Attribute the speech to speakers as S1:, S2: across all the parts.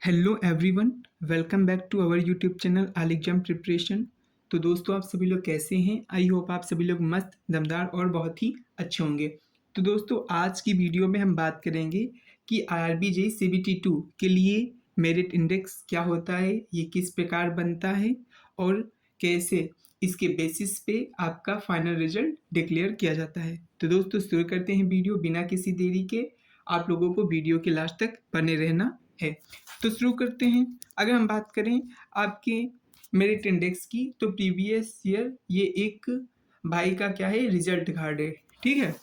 S1: Hello everyone, welcome back to our YouTube channel all exam preparation. तो दोस्तों, आप सभी लोग कैसे हैं? आई होप आप सभी लोग मस्त, दमदार और बहुत ही अच्छे होंगे। तो दोस्तों, आज की वीडियो में हम बात करेंगे कि आईआरबी जेईई सीबीटी 2 के लिए मेरिट इंडेक्स क्या होता है, ये किस प्रकार बनता है और कैसे इसके बेसिस पे आपका फाइनल रिजल्ट डिक्लेयर किया जाता है। तो दोस्तों, शुरू करते हैं वीडियो बिना किसी देरी के। आप लोगों को वीडियो के लास्ट तक बने रहना है। तो शुरू करते हैं। अगर हम बात करें आपके मेरिट इंडेक्स की, तो प्रीवियस ईयर ये एक भाई का क्या है, रिजल्ट कार्ड है, ठीक है,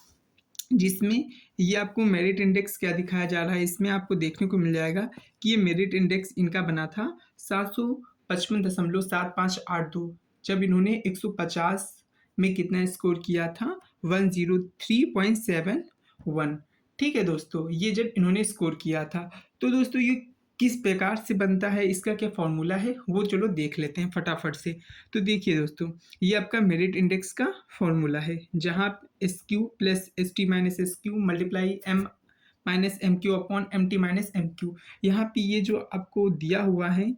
S1: जिसमें ये आपको मेरिट इंडेक्स क्या दिखाया जा रहा है। इसमें आपको देखने को मिल जाएगा कि ये मेरिट इंडेक्स इनका बना था 755.7582, जब इन्होंने 150 में कितना स्कोर किया था, 103.71। ठीक है दोस्तों, ये जब इन्होंने स्कोर किया था, तो दोस्तों ये किस प्रकार से बनता है, इसका क्या फॉर्मूला है, वो चलो देख लेते हैं फटाफट से। तो देखिए दोस्तों, ये आपका मेरिट इंडेक्स का फॉर्मूला है, जहाँ S Q plus S T minus S Q multiply M minus M Q upon M T minus M Q. यहाँ पे ये जो आपको दिया हुआ है,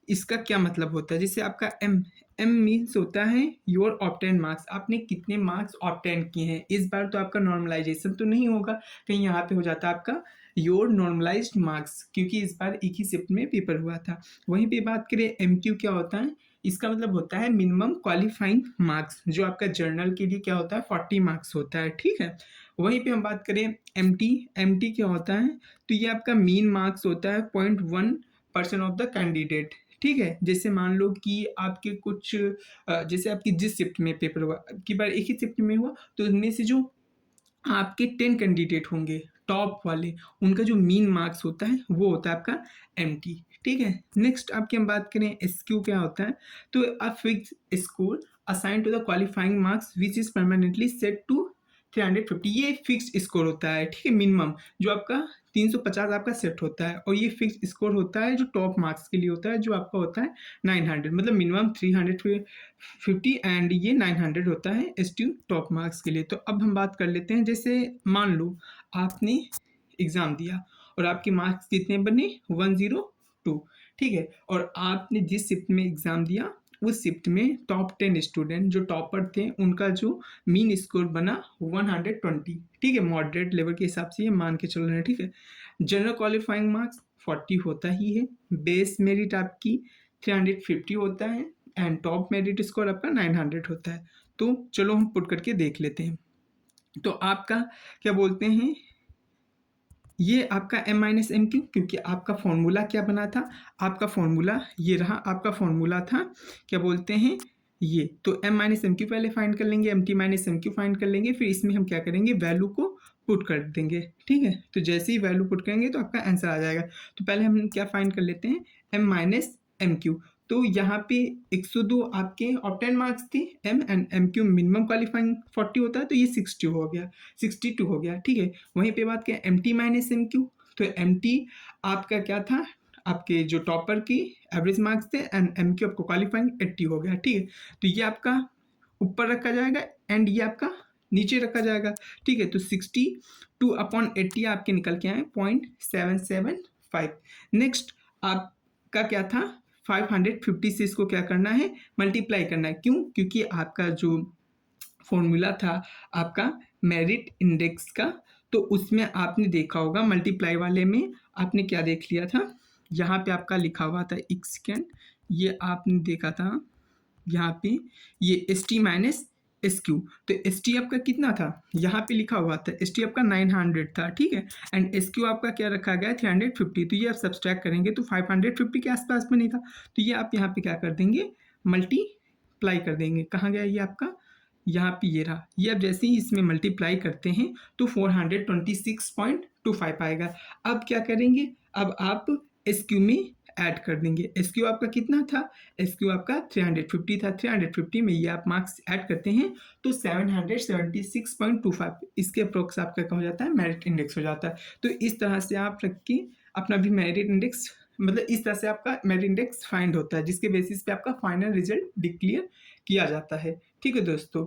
S1: इसका क्या मतलब होता है। जैसे आपका एम एम मीन्स होता है योर ऑब्टेन मार्क्स, आपने कितने मार्क्स ऑब्टेन किए हैं। इस बार तो आपका नॉर्मलाइजेशन तो नहीं होगा, कहीं यहाँ पे हो जाता है आपका योर नॉर्मलाइज्ड मार्क्स, क्योंकि इस बार एक ही शिफ्ट में पेपर हुआ था। वहीं पे बात करें एम क्यू क्या होता है, इसका मतलब होता है मिनिमम क्वालिफाइंग मार्क्स, जो आपका जर्नल के लिए क्या होता है 40 मार्क्स होता है, ठीक है। वहीं पे हम बात करें एम टी क्या होता है, तो ये आपका मीन मार्क्स होता है 0.1% ऑफ द कैंडिडेट, ठीक है। जैसे मान लो कि आपके कुछ जैसे आपकी जिस शिफ्ट में पेपर हुआ, की बार एक ही शिफ्ट में हुआ, तो इनमें से जो आपके 10 कैंडिडेट होंगे टॉप वाले, उनका जो मीन मार्क्स होता है वो होता है आपका एम टी, ठीक है। नेक्स्ट आपकी हम बात करें एस क्यू क्या होता है, तो a fix score assign to the qualifying marks which is permanently set to 350। ये फिक्स्ड स्कोर होता है, ठीक है, मिनिमम जो आपका 350 आपका सेट होता है, और ये फिक्स स्कोर होता है जो टॉप मार्क्स के लिए होता है, जो आपका होता है 900, मतलब मिनिमम 350 एंड ये 900 होता है एस टी टॉप मार्क्स के लिए। तो अब हम बात कर लेते हैं, जैसे मान लो आपने एग्ज़ाम दिया और आपके मार्क्स कितने बने 102, ठीक है, और आपने जिस शिफ्ट में एग्ज़ाम दिया उस शिफ्ट में टॉप 10 स्टूडेंट जो टॉपर थे, उनका जो मीन स्कोर बना 120, ठीक है, मॉडरेट लेवल के हिसाब से ये मान के चल रहे हैं, ठीक है। जनरल क्वालिफाइंग मार्क्स 40 होता ही है, बेस मेरिट आपकी 350 होता है एंड टॉप मेरिट स्कोर आपका 900 होता है। तो चलो हम पुट करके देख लेते हैं। तो आपका क्या बोलते हैं, ये आपका एम माइनस एम क्यू, क्योंकि आपका फॉर्मूला क्या बना था, आपका फॉर्मूला ये रहा, आपका फॉर्मूला था क्या बोलते हैं ये, तो एम माइनस एम क्यू पहले फाइंड कर लेंगे, M T minus M Q find कर लेंगे, फिर इसमें हम क्या करेंगे, वैल्यू को पुट कर देंगे, ठीक है। तो जैसे ही वैल्यू पुट करेंगे तो आपका आंसर आ जाएगा। तो पहले हम क्या फाइंड कर लेते हैं, एम माइनस एम क्यू। तो यहाँ पे 102 आपके ऑब्टेन मार्क्स थे, M and M Q minimum qualifying 40 होता है, तो ये 60 हो गया, 62 हो गया, ठीक है। वहीं पे बात करें M T minus M Q, तो एम टी आपका क्या था, आपके जो टॉपर की एवरेज मार्क्स थे एंड एम क्यू आपको क्वालिफाइंग 80 हो गया, ठीक है। तो ये आपका ऊपर रखा जाएगा एंड ये आपका नीचे रखा जाएगा, ठीक है। तो 62/80 आपके निकल के आए 0.775। नेक्स्ट आपका क्या था, 550 से इसको क्या करना है, मल्टीप्लाई करना है। क्यों? क्योंकि आपका जो फॉर्मूला था आपका मेरिट इंडेक्स का, तो उसमें आपने देखा होगा मल्टीप्लाई वाले में आपने क्या देख लिया था, यहाँ पे आपका लिखा हुआ था एक सेकेंड, ये आपने देखा था यहाँ पे, ये S T minus S Q. तो एस टी आपका कितना था, यहाँ पे लिखा हुआ था एस टी आपका 900 था, ठीक है, एंड एस क्यू आपका क्या रखा गया 350। तो ये आप सब्सट्रैक्ट करेंगे तो 550 के आसपास में नहीं था, तो ये आप यहाँ पे क्या कर देंगे, मल्टीप्लाई कर देंगे। कहाँ गया ये आपका, यहाँ पे ये रहा। ये अब जैसे ही इसमें मल्टीप्लाई करते हैं तो 426.25 आएगा। अब क्या करेंगे, अब आप एस क्यू में ऐड कर देंगे। एस क्यू आपका कितना था, एस क्यू आपका 350 था, 350 में ये आप मार्क्स ऐड करते हैं तो 776.25, इसके अप्रोक्स आपका क्या हो जाता है, मेरिट इंडेक्स हो जाता है। तो इस तरह से आप रख के अपना भी मेरिट इंडेक्स, मतलब इस तरह से आपका मेरिट इंडेक्स फाइंड होता है, जिसके बेसिस पे आपका फाइनल रिजल्ट डिक्लेयर किया जाता है, ठीक है दोस्तों।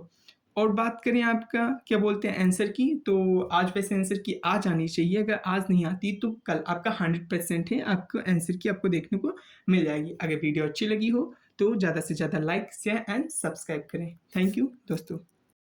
S1: और बात करें आपका क्या बोलते हैं आंसर की, तो आज वैसे आंसर की आज आनी चाहिए, अगर आज नहीं आती तो कल आपका 100% है, आपको आंसर की आपको देखने को मिल जाएगी। अगर वीडियो अच्छी लगी हो तो ज़्यादा से ज़्यादा लाइक, शेयर एंड सब्सक्राइब करें। थैंक यू दोस्तों।